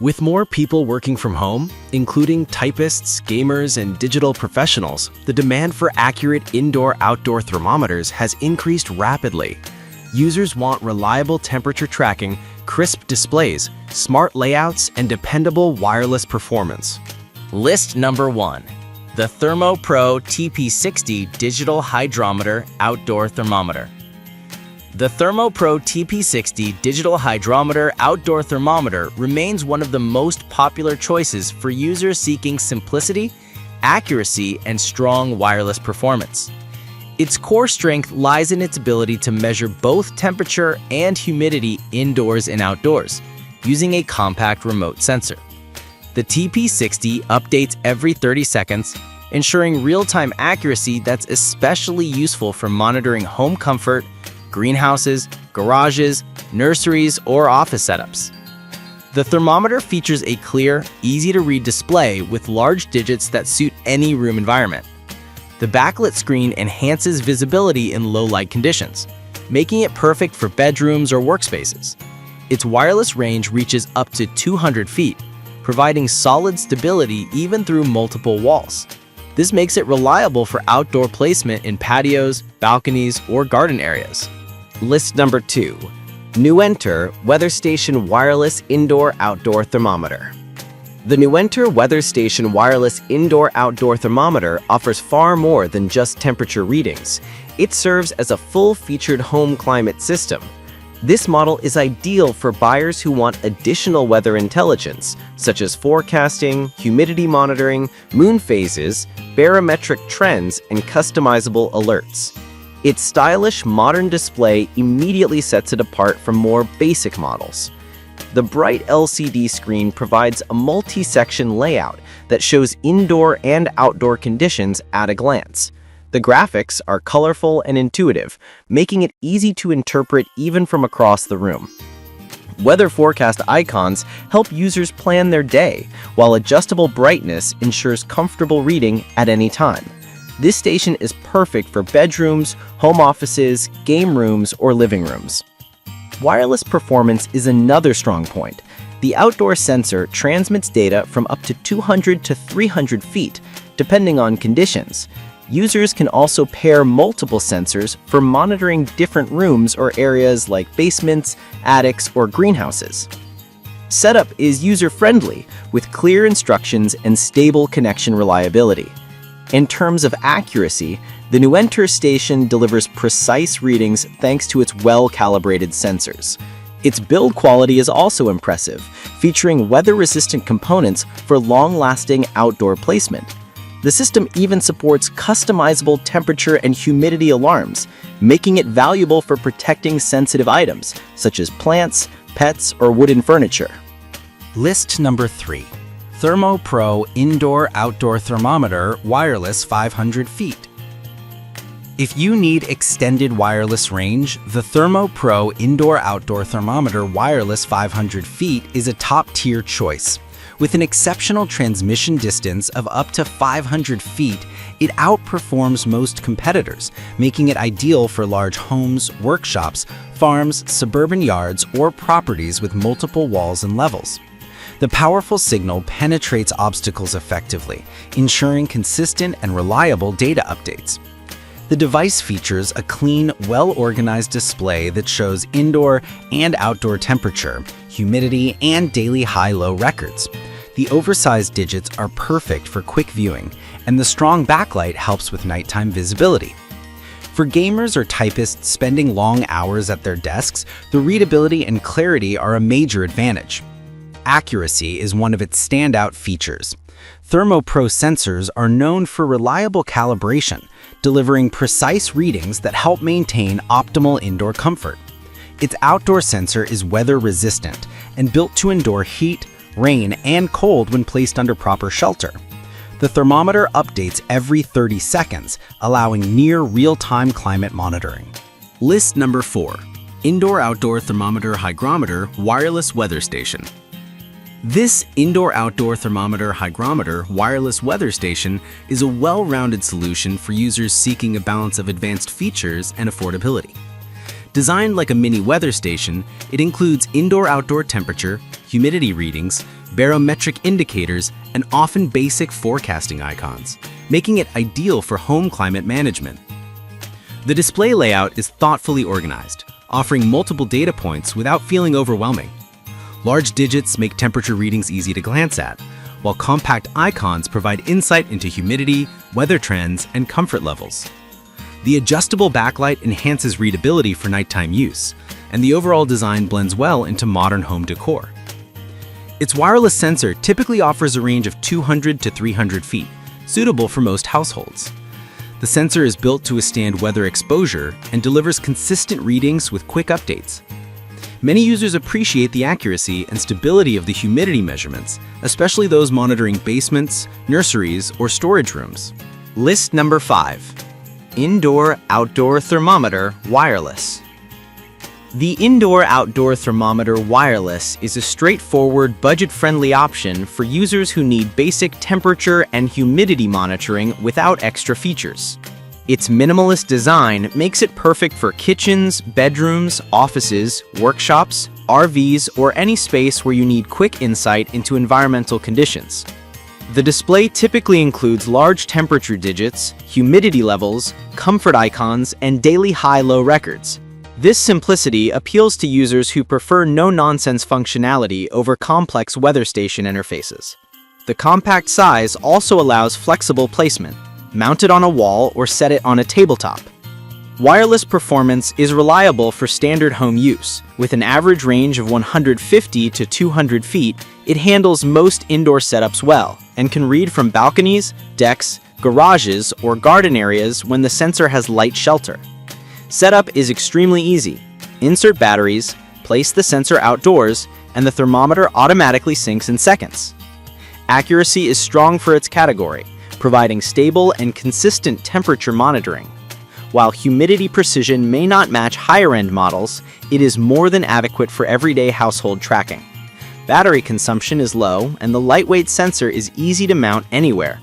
With more people working from home, including typists, gamers, and digital professionals, the demand for accurate indoor-outdoor thermometers has increased rapidly. Users want reliable temperature tracking, crisp displays, smart layouts, and dependable wireless performance. List number 1. The ThermoPro TP60 Digital Hydrometer Outdoor Thermometer. The ThermoPro TP60 Digital Hydrometer Outdoor Thermometer remains one of the most popular choices for users seeking simplicity, accuracy, and strong wireless performance. Its core strength lies in its ability to measure both temperature and humidity indoors and outdoors, using a compact remote sensor. The TP60 updates every 30 seconds, ensuring real-time accuracy that's especially useful for monitoring home comfort, greenhouses, garages, nurseries, or office setups. The thermometer features a clear, easy-to-read display with large digits that suit any room environment. The backlit screen enhances visibility in low-light conditions, making it perfect for bedrooms or workspaces. Its wireless range reaches up to 200 feet, providing solid stability even through multiple walls. This makes it reliable for outdoor placement in patios, balconies, or garden areas. List number 2. Nuenter Weather Station Wireless Indoor-Outdoor Thermometer. The Nuenter Weather Station Wireless Indoor-Outdoor Thermometer offers far more than just temperature readings. It serves as a full-featured home climate system. This model is ideal for buyers who want additional weather intelligence, such as forecasting, humidity monitoring, moon phases, barometric trends, and customizable alerts. Its stylish, modern display immediately sets it apart from more basic models. The bright LCD screen provides a multi-section layout that shows indoor and outdoor conditions at a glance. The graphics are colorful and intuitive, making it easy to interpret even from across the room. Weather forecast icons help users plan their day, while adjustable brightness ensures comfortable reading at any time. This station is perfect for bedrooms, home offices, game rooms, or living rooms. Wireless performance is another strong point. The outdoor sensor transmits data from up to 200 to 300 feet, depending on conditions. Users can also pair multiple sensors for monitoring different rooms or areas like basements, attics, or greenhouses. Setup is user-friendly, with clear instructions and stable connection reliability. In terms of accuracy, the Nuenter station delivers precise readings thanks to its well-calibrated sensors. Its build quality is also impressive, featuring weather-resistant components for long-lasting outdoor placement. The system even supports customizable temperature and humidity alarms, making it valuable for protecting sensitive items, such as plants, pets, or wooden furniture. List number 3. ThermoPro Indoor-Outdoor Thermometer Wireless 500 feet. If you need extended wireless range, the ThermoPro Indoor-Outdoor Thermometer Wireless 500 feet is a top-tier choice. With an exceptional transmission distance of up to 500 feet, it outperforms most competitors, making it ideal for large homes, workshops, farms, suburban yards, or properties with multiple walls and levels. The powerful signal penetrates obstacles effectively, ensuring consistent and reliable data updates. The device features a clean, well-organized display that shows indoor and outdoor temperature, humidity, and daily high-low records. The oversized digits are perfect for quick viewing, and the strong backlight helps with nighttime visibility. For gamers or typists spending long hours at their desks, the readability and clarity are a major advantage. Accuracy is one of its standout features. ThermoPro sensors are known for reliable calibration, delivering precise readings that help maintain optimal indoor comfort. Its outdoor sensor is weather-resistant and built to endure heat, rain, and cold when placed under proper shelter. The thermometer updates every 30 seconds, allowing near real-time climate monitoring. List number 4. Indoor-Outdoor Thermometer Hygrometer Wireless Weather Station. This indoor-outdoor thermometer hygrometer wireless weather station is a well-rounded solution for users seeking a balance of advanced features and affordability. Designed like a mini weather station, it includes indoor-outdoor temperature, humidity readings, barometric indicators, and often basic forecasting icons, making it ideal for home climate management. The display layout is thoughtfully organized, offering multiple data points without feeling overwhelming. Large digits make temperature readings easy to glance at, while compact icons provide insight into humidity, weather trends, and comfort levels. The adjustable backlight enhances readability for nighttime use, and the overall design blends well into modern home decor. Its wireless sensor typically offers a range of 200 to 300 feet, suitable for most households. The sensor is built to withstand weather exposure and delivers consistent readings with quick updates. Many users appreciate the accuracy and stability of the humidity measurements, especially those monitoring basements, nurseries, or storage rooms. List number 5. Indoor-outdoor thermometer wireless. The indoor-outdoor thermometer wireless is a straightforward, budget-friendly option for users who need basic temperature and humidity monitoring without extra features. Its minimalist design makes it perfect for kitchens, bedrooms, offices, workshops, RVs, or any space where you need quick insight into environmental conditions. The display typically includes large temperature digits, humidity levels, comfort icons, and daily high-low records. This simplicity appeals to users who prefer no-nonsense functionality over complex weather station interfaces. The compact size also allows flexible placement. Mount it on a wall or set it on a tabletop. Wireless performance is reliable for standard home use. With an average range of 150 to 200 feet, it handles most indoor setups well and can read from balconies, decks, garages, or garden areas when the sensor has light shelter. Setup is extremely easy. Insert batteries, place the sensor outdoors, and the thermometer automatically syncs in seconds. Accuracy is strong for its category, providing stable and consistent temperature monitoring. While humidity precision may not match higher-end models, it is more than adequate for everyday household tracking. Battery consumption is low, and the lightweight sensor is easy to mount anywhere,